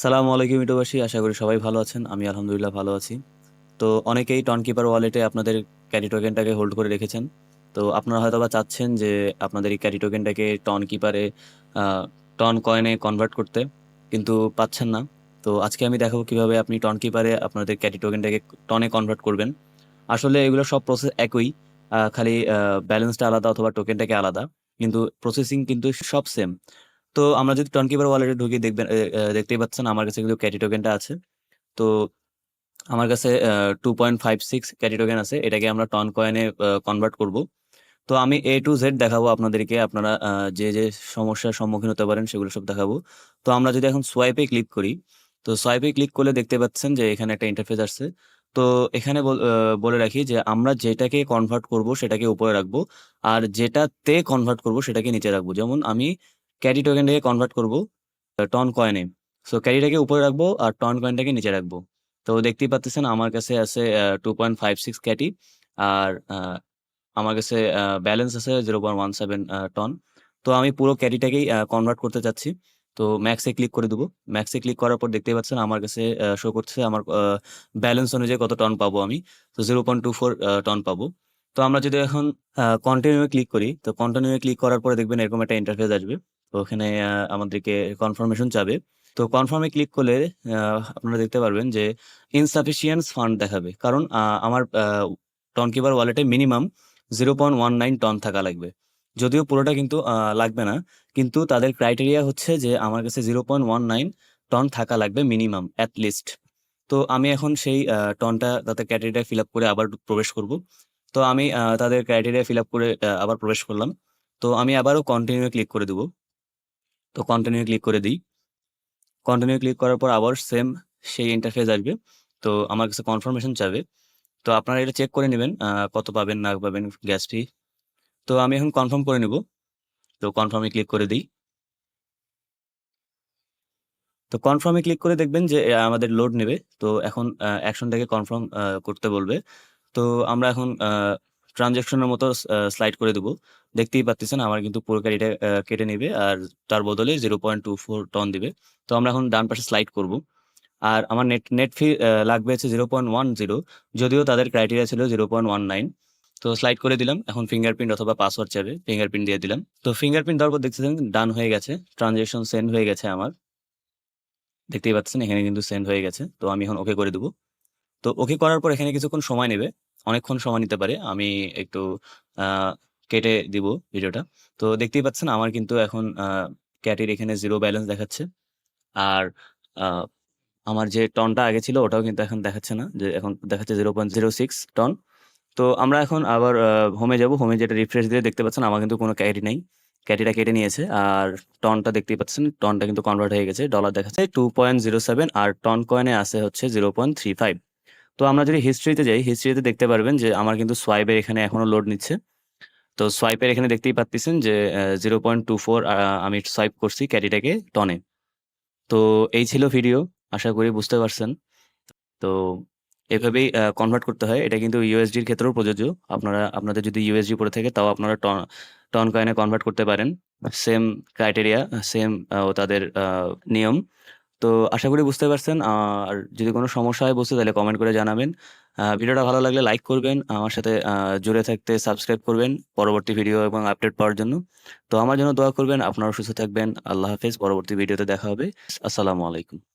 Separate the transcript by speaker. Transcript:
Speaker 1: সালামু আলাইকুম ইটুবাসী, আশা করি সবাই ভালো আছেন। আমি আলহামদুলিল্লাহ ভালো আছি। তো অনেকেই টন কিপার ওয়ালেটে আপনাদের ক্যারি টোকেনটাকে হোল্ড করে রেখেছেন। তো আপনারা হয়তো বা চাচ্ছেন যে আপনাদের এই ক্যারি টোকেনটাকে টন কিপারে টন কয়েনে কনভার্ট করতে, কিন্তু পাচ্ছেন না। তো আজকে আমি দেখাবো কিভাবে আপনি টন কিপারে আপনাদের ক্যারি টোকেনটাকে টনে কনভার্ট করবেন। আসলে এগুলো সব প্রসেস একই, খালি ব্যালেন্সটা আলাদা অথবা টোকেনটাকে আলাদা, কিন্তু প্রসেসিং কিন্তু সব সেম। তো আমরা যদি টনকিপার ওয়ালেটে ঢুকি দেখবেন, দেখতেই পাচ্ছেন আমার কাছে কিন্তু ক্যাটি টোকেনটা আছে। তো আমার কাছে 2.56 ক্যাটি টোকেন আছে, এটাকে আমরা টন কয়েনে কনভার্ট করব। তো আমি A to Z দেখাবো আপনাদেরকে, আপনারা যে যে সমস্যার সম্মুখীন হতে পারেন সেগুলো সব দেখাবো। তো আমরা যদি এখন সোয়াইপে ক্লিক করি, তো সোয়াইপে ক্লিক করলে দেখতে পাচ্ছেন যে এখানে একটা ইন্টারফেস আসছে। তো এখানে বলে রাখি যে আমরা যেটাকে কনভার্ট করব সেটাকে উপরে রাখবো, আর যেটাতে কনভার্ট করব সেটাকে নিচে রাখবো। যেমন আমি ক্যারি টোকেনটাকে কনভার্ট করব টন কয়েনে, সো ক্যারিটাকে উপরে রাখবো আর টন কয়েনটাকে নিচে রাখবো। তো দেখতেই পাচ্ছেন আমার কাছে আছে 2.56 ক্যাটি, আর আমার কাছে ব্যালেন্স আছে 0.17 টন। তো আমি পুরো ক্যারিটাকেই কনভার্ট করতে চাচ্ছি। তো ম্যাক্সে ক্লিক করে দেবো। ম্যাক্সে ক্লিক করার পর দেখতেই পাচ্ছেন আমার কাছে শো করছে আমার ব্যালেন্স অনুযায়ী কত টন পাবো আমি। তো 0.24 টন পাবো। তো আমরা যদি এখন কন্টিনিউ ক্লিক করি, তো কন্টিনিউ ক্লিক করার পরে দেখবেন এরকম একটা ইন্টারফেস আসবে। তো ওখানে আমাদেরকে কনফার্মেশন চাবে। তো কনফার্মে ক্লিক করলে আপনারা দেখতে পারবেন যে ইনসাফিসিয়েন্ট ফান্ড দেখাবে, কারণ আমার টনকিপার ওয়ালেটে মিনিমাম 0.19 টন থাকা লাগবে। যদিও পুরোটা কিন্তু লাগবে না, কিন্তু তাদের ক্রাইটেরিয়া হচ্ছে যে আমার কাছে 0.19 টন থাকা লাগবে মিনিমাম অ্যাট লিস্ট। তো আমি এখন সেই টনটা তাদের ক্রাইটেরিয়া ফিল আপ করে আবার প্রবেশ করব। তো আমি তাদের ক্রাইটেরিয়া ফিল আপ করে আবার প্রবেশ করলাম। তো আমি আবারও কন্টিনিউ ক্লিক করে দেবো। তো কন্টিনিউ ক্লিক করে দিই। কন্টিনিউ ক্লিক করার পর আবার সেম সেই ইন্টারফেস আসবে। তো আমার কাছে কনফার্মেশন চাবে। তো আপনারা এটা চেক করে নেবেন কত পাবেন না পাবেন গ্যাস ফি। তো আমি এখন কনফার্ম করে নিব। তো কনফার্মে ক্লিক করে দিই। তো কনফার্মে ক্লিক করে দেখবেন যে আমাদের লোড নেবে। তো এখন অ্যাকশনটাকে কনফার্ম করতে বলবে। তো আমরা এখন ট্রানজ্যাকশনের মতো স্লাইড করে দেবো। দেখতেই পাচ্ছেন আমার কিন্তু পুরো গাড়িটা কেটে নেবে, আর তার বদলে 0.24 টন দিবে। তো আমরা এখন ডান পাশে স্লাইড করব। আর আমার নেট নেট ফি লাগবে হচ্ছে 0.10, যদিও তাদের ক্রাইটেরিয়া ছিল 0.19। তো স্লাইড করে দিলাম। এখন ফিঙ্গারপ্রিন্ট অথবা পাসওয়ার্ড চাবে, ফিঙ্গারপ্রিন্ট দিয়ে দিলাম। তো ফিঙ্গারপ্রিন্ট দেওয়ার পর দেখতেছেন ডান হয়ে গেছে, ট্রানজ্যাকশন সেন্ড হয়ে গেছে আমার। দেখতেই পাচ্ছেন এখানে কিন্তু সেন্ড হয়ে গেছে। তো আমি এখন ওকে করে দেবো। তো ওকে করার পর এখানে কিছুক্ষণ সময় নেবে, অনেকক্ষণ সময় নিতে পারে। আমি একটু আহ, কেটে দিব ভিডিওটা। তো দেখতেই পাচ্ছেন আমার কিন্তু এখন ক্যাটির এখানে জিরো ব্যালেন্স দেখাচ্ছে। আর আহ, আমার যে টনটা আগে ছিল ওটাও কিন্তু এখন দেখাচ্ছে না, যে এখন দেখাচ্ছে 0.06 টন। তো আমরা এখন আবার হোমে যাব। হোমে যেটা রিফ্রেশ দিয়ে দেখতে পাচ্ছেন আমার কিন্তু কোনো ক্যারি নেই, ক্যাটিটা কেটে নিয়েছে। আর টনটা দেখতেই পাচ্ছেন, টনটা কিন্তু কনভার্ট হয়ে গেছে, ডলার দেখাচ্ছে 2.07, আর টন কয়েনে আছে হচ্ছে 0.35। তো আমরা যদি হিস্ট্রিতে যাই, হিস্ট্রিতে দেখতে পারবেন যে আমার কিন্তু সোয়াইপের এখানে এখনো লোড নিচ্ছে। তো সোয়াইপের এখানে দেখতেই পাচ্ছেন যে 0.24 আমি সোয়াইপ করছি ক্যারিটাকে টনে। তো এই ছিল ভিডিও, আশা করি বুঝতে পারছেন। তো এভাবেই কনভার্ট করতে হয়। এটা কিন্তু ইউএসডির ক্ষেত্রেও প্রযোজ্য। আপনাদের যদি ইউএসডি পড়ে থাকে তাও আপনারা টন টন কয়েনে কনভার্ট করতে পারেন। সেম ক্রাইটেরিয়া, সেম তাদের নিয়ম। তো আশা করি বুঝতে পারছেন। আর যদি কোনো সমস্যা হয় বুঝতে, তাহলে কমেন্ট করে জানাবেন। ভিডিওটা ভালো লাগলে লাইক করবেন, আমার সাথে জুড়ে থাকতে সাবস্ক্রাইব করবেন পরবর্তী ভিডিও এবং আপডেট পাওয়ার জন্য। তো আমার জন্য দোয়া করবেন। আপনারা সুস্থ থাকবেন। আল্লাহ হাফেজ। পরবর্তী ভিডিওতে দেখা হবে। আসসালামু আলাইকুম।